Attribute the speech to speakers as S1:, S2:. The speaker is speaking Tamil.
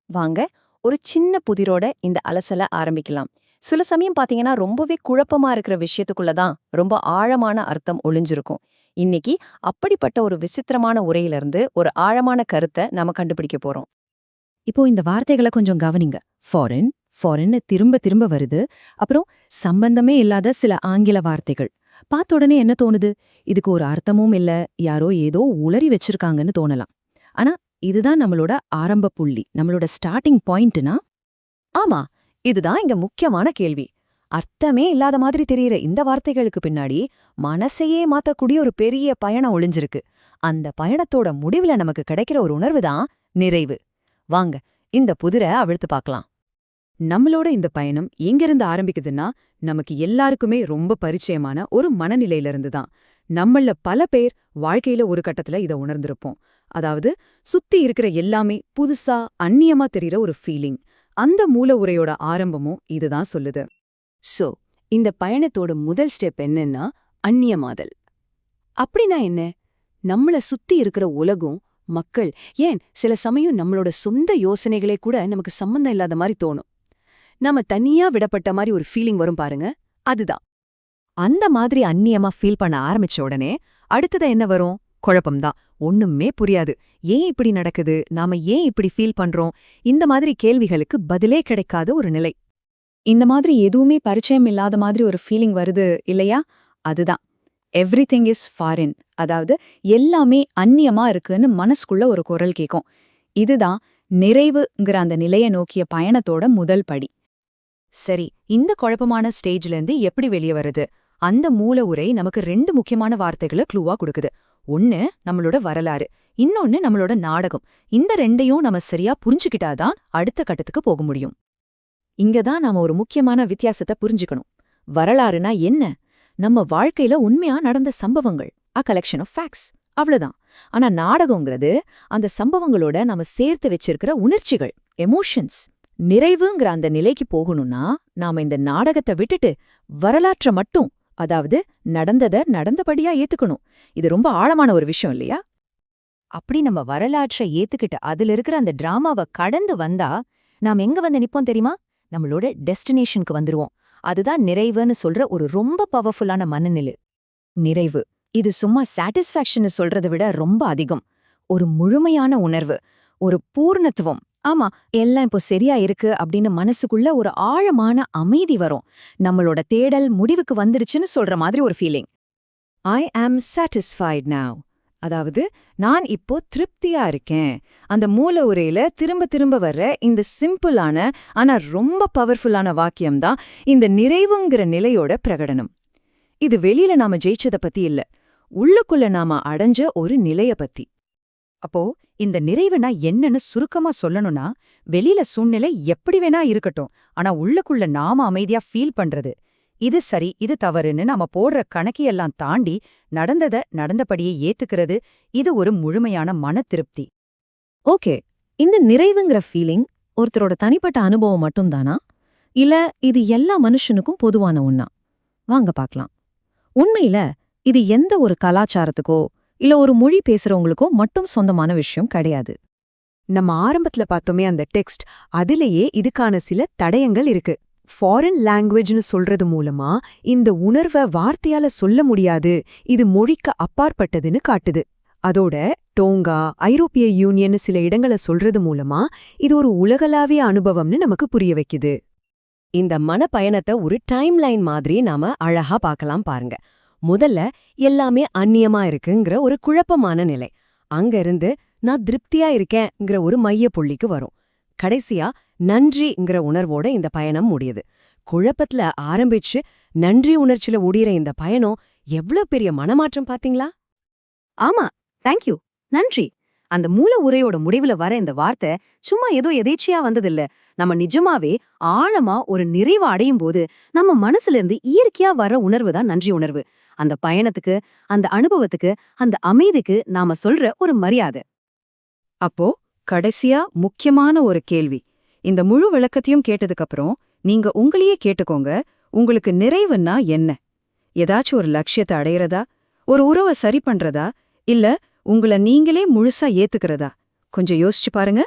S1: வாங்க ஒரு சின்ன புதிரோட இந்த அலசல ஆரம்பிக்கலாம். சில சமயம் பாத்தீங்கன்னா ரொம்பவே குழப்பமா இருக்கிற விஷயத்துக்குள்ள தான் ரொம்ப ஆழமான அர்த்தம் ஒளிஞ்சிருக்கும். இன்னைக்கு அப்படிப்பட்ட ஒரு விசித்திரமான உரையிலிருந்து ஒரு ஆழமான கருத்தை நாம கண்டுபிடிக்க போறோம்.
S2: இப்போ இந்த வார்த்தைகளை கொஞ்சம் கவனிங்க. ஃபாரின் ஃபாரின்னு திரும்ப திரும்ப வருது. அப்புறம் சம்பந்தமே இல்லாத சில ஆங்கில வார்த்தைகள். பார்த்த உடனே என்ன தோணுது? இதுக்கு ஒரு அர்த்தமும் இல்ல, யாரோ ஏதோ உளறி வச்சிருக்காங்கன்னு தோணலாம். ஆனா இதுதான் நம்மளோட ஆரம்ப புள்ளி, நம்மளோட ஸ்டார்டிங் பாயிண்ட்னா.
S1: ஆமா, இதுதான் இங்க முக்கியமான கேள்வி. அர்த்தமே இல்லாத மாதிரி தெரியிற இந்த வார்த்தைகளுக்கு பின்னாடி மனசையே மாத்தக்கூடிய ஒரு பெரிய பயணம் ஒளிஞ்சிருக்கு. அந்த பயணத்தோட முடிவுல நமக்கு கிடைக்கிற ஒரு உணர்வு தான் நிறைவு. வாங்க இந்த புதிரை அவிழ்த்து பார்க்கலாம்.
S2: நம்மளோட இந்த பயணம் எங்கிருந்து ஆரம்பிக்குதுன்னா, நமக்கு எல்லாருக்குமே ரொம்ப பரிச்சயமான ஒரு மனநிலையிலிருந்து தான். நம்மள பல பேர் வாழ்க்கையில ஒரு கட்டத்துல இத உணர்ந்திருப்போம். அதாவது சுத்தி இருக்கிற எல்லாமே புதுசா அந்நியமா தெரியிற ஒரு ஃபீலிங். அந்த மூல உரையோட ஆரம்பமும் இதுதான் சொல்லுது. சோ இந்த பயணத்தோட முதல் ஸ்டெப் என்னன்னா அந்நியமாதல். அப்படின்னா என்ன? நம்மள சுத்தி இருக்கிற உலகம், மக்கள், ஏன் சில சமயம் நம்மளோட சொந்த யோசனைகளே கூட நமக்கு சம்பந்தம் இல்லாத மாதிரி தோணும். நாம தனியா விடப்பட்ட மாதிரி ஒரு ஃபீலிங் வரும் பாருங்க, அதுதான்.
S1: அந்த மாதிரி அந்நியமா ஃபீல் பண்ண ஆரம்பிச்ச உடனே அடுத்தது என்ன வரும்? குழப்பம்தான். ஒண்ணுமே புரியாது. ஏன் இப்படி நடக்குது? நாம ஏன் இப்படி ஃபீல் பண்றோம்? இந்த மாதிரி கேள்விகளுக்கு பதிலே கிடைக்காத ஒரு நிலை.
S2: இந்த மாதிரி எதுவுமே பரிச்சயம் இல்லாத மாதிரி ஒரு ஃபீலிங் வருது இல்லையா? அதுதான் எவ்ரிதிங் இஸ் ஃபாரின். அதாவது எல்லாமே அந்நியமா இருக்குன்னு மனசுக்குள்ள ஒரு குரல் கேட்கும். இதுதான் நிறைவுங்கிற அந்த நிலையை நோக்கிய பயணத்தோட முதல் படி.
S1: சரி, இந்த குழப்பமான ஸ்டேஜ்ல இருந்து எப்படி வெளியே வருது? அந்த மூல உரை நமக்கு ரெண்டு முக்கியமான வார்த்தைகளை க்ளூவா கொடுக்குது. ஒன்னு நம்மளோட வரலாறு, இன்னொன்னு நம்மளோட நாடகம். இந்த ரெண்டையும் நம்ம சரியா புரிஞ்சுக்கிட்டாதான் அடுத்த கட்டத்துக்கு போக முடியும். இங்கதான் நாம ஒரு முக்கியமான வித்தியாசத்தை புரிஞ்சுக்கணும். வரலாறுனா என்ன? நம்ம வாழ்க்கையில உண்மையா நடந்த சம்பவங்கள், a collection of facts, அவ்வளவுதான். ஆனா நாடகங்கிறது அந்த சம்பவங்களோட நாம சேர்த்து வச்சிருக்கிற உணர்ச்சிகள், எமோஷன்ஸ். நிறைவுங்கிற அந்த நிலைக்கு போகணும்னா நாம இந்த நாடகத்தை விட்டுட்டு வரலாற்றை மட்டும், அதாவது நடந்தத நடந்தபடியா ஏத்துக்கணும். இது ரொம்ப ஆழமான ஒரு விஷயம் இல்லையா? அப்படி நம்ம வரலாற்றை ஏத்துக்கிட்டு அதுல இருக்கிற அந்த டிராமாவை கடந்து வந்தா நாம் எங்க வந்து நிப்போம் தெரியுமா? நம்மளோட டெஸ்டினேஷனுக்கு வந்துருவோம். அதுதான் நிறைவுன்னு சொல்ற ஒரு ரொம்ப பவர்ஃபுல்லான மனநிலை. நிறைவு இது சும்மா சாட்டிஸ்ஃபேக்ஷன் சொல்றதை விட ரொம்ப அதிகம். ஒரு முழுமையான உணர்வு, ஒரு பூர்ணத்துவம். ஆமா, எல்லாம் இப்போ சரியா இருக்கு அப்படின்னு மனசுக்குள்ள ஒரு ஆழமான அமைதி வரும். நம்மளோட தேடல் முடிவுக்கு வந்துடுச்சுன்னு சொல்ற மாதிரி ஒரு ஃபீலிங். ஐ ஆம் சாட்டிஸ்ஃபைட் நவ். அதாவது நான் இப்போ திருப்தியா இருக்கேன். அந்த மூல உரையில திரும்ப திரும்ப வர்ற இந்த சிம்பிளான ஆனா ரொம்ப பவர்ஃபுல்லான வாக்கியம்தான் இந்த நிறைவுங்கிற நிலையோட பிரகடனம். இது வெளியில நாம ஜெயிச்சத பத்தி இல்ல, உள்ளுக்குள்ள நாம அடைஞ்ச ஒரு நிலைய பத்தி. அப்போ இந்த நிறைவுனா என்னன்னு சுருக்கமா சொல்லணும்னா, வெளியில சூழ்நிலை எப்படி வேணா இருக்கட்டும், ஆனா உள்ளுக்குள்ள நாம அமைதியா ஃபீல் பண்றது, இது சரி இது தவறுன்னு நாம போடுற கணக்கியெல்லாம் தாண்டி நடந்தத நடந்தபடியே ஏத்துக்கிறது, இது ஒரு முழுமையான மன திருப்தி. ஓகே, இந்த நிறைவுங்கிற ஃபீலிங் ஒருத்தரோட தனிப்பட்ட அனுபவம் மட்டும்தானா, இல்ல இது எல்லா மனுஷனுக்கும் பொதுவான ஒண்ணா? வாங்க பார்க்கலாம். உண்மையில இது எந்த ஒரு கலாச்சாரத்துக்கோ இல்ல ஒரு மொழி பேசுறவங்களுக்கோ மட்டும் சொந்தமான விஷயம் கிடையாது.
S2: நம்ம ஆரம்பத்துல பார்த்தோமே அந்த டெக்ஸ்ட், அதிலேயே இதுக்கான சில தடயங்கள் இருக்கு. ஃபாரின் லாங்குவேஜ்னு சொல்றது மூலமா இந்த உணர்வை வார்த்தையால சொல்ல முடியாது, இது மொழிக்கு அப்பாற்பட்டதுன்னு காட்டுது. அதோட டோங்கா, ஐரோப்பிய யூனியன் சில இடங்களை சொல்றது மூலமா இது ஒரு உலகளாவிய அனுபவம்னு நமக்கு புரிய வைக்குது.
S1: இந்த மனப்பயணத்தை ஒரு டைம் லைன் மாதிரி நாம அழகா பார்க்கலாம் பாருங்க. முதல்ல எல்லாமே அந்நியமா இருக்குங்கிற ஒரு குழப்பமான நிலை. அங்க இருந்து நான் திருப்தியா இருக்கேங்கிற ஒரு மைய புள்ளிக்கு வரும். கடைசியா நன்றிங்கிற உணர்வோட இந்த பயணம் முடியுது. குழப்பத்துல ஆரம்பிச்சு நன்றி உணர்ச்சியில முடியிற இந்த பயணம் எவ்ளோ பெரிய மனமாற்றம் பாத்தீங்களா? ஆமா, தேங்க்யூ, நன்றி. அந்த மூல உரையோட முடிவுல வர இந்த வார்த்தை சும்மா ஏதோ எதேச்சியா வந்ததில்ல. நம்ம நிஜமாவே ஆழமா ஒரு நிறைவு அடையும் போது நம்ம மனசுல இருந்து இயற்கையா வர உணர்வு தான் நன்றி உணர்வு. அந்த பயணத்துக்கு, அந்த அனுபவத்துக்கு, அந்த அமைதிக்கு நாம சொல்ற ஒரு மரியாதை.
S2: அப்போ கடைசியா முக்கியமான ஒரு கேள்வி. இந்த முழு விளக்கத்தையும் கேட்டதுக்கப்புறம் நீங்க உங்களையே கேட்டுக்கோங்க, உங்களுக்கு நிறைவுன்னா என்ன? ஏதாச்சும் ஒரு லட்சியத்தை அடையறதா, ஒரு உறவை சரி பண்றதா, இல்ல உங்கள நீங்களே முழுசா ஏத்துக்கிறதா? கொஞ்சம் யோசிச்சு பாருங்க.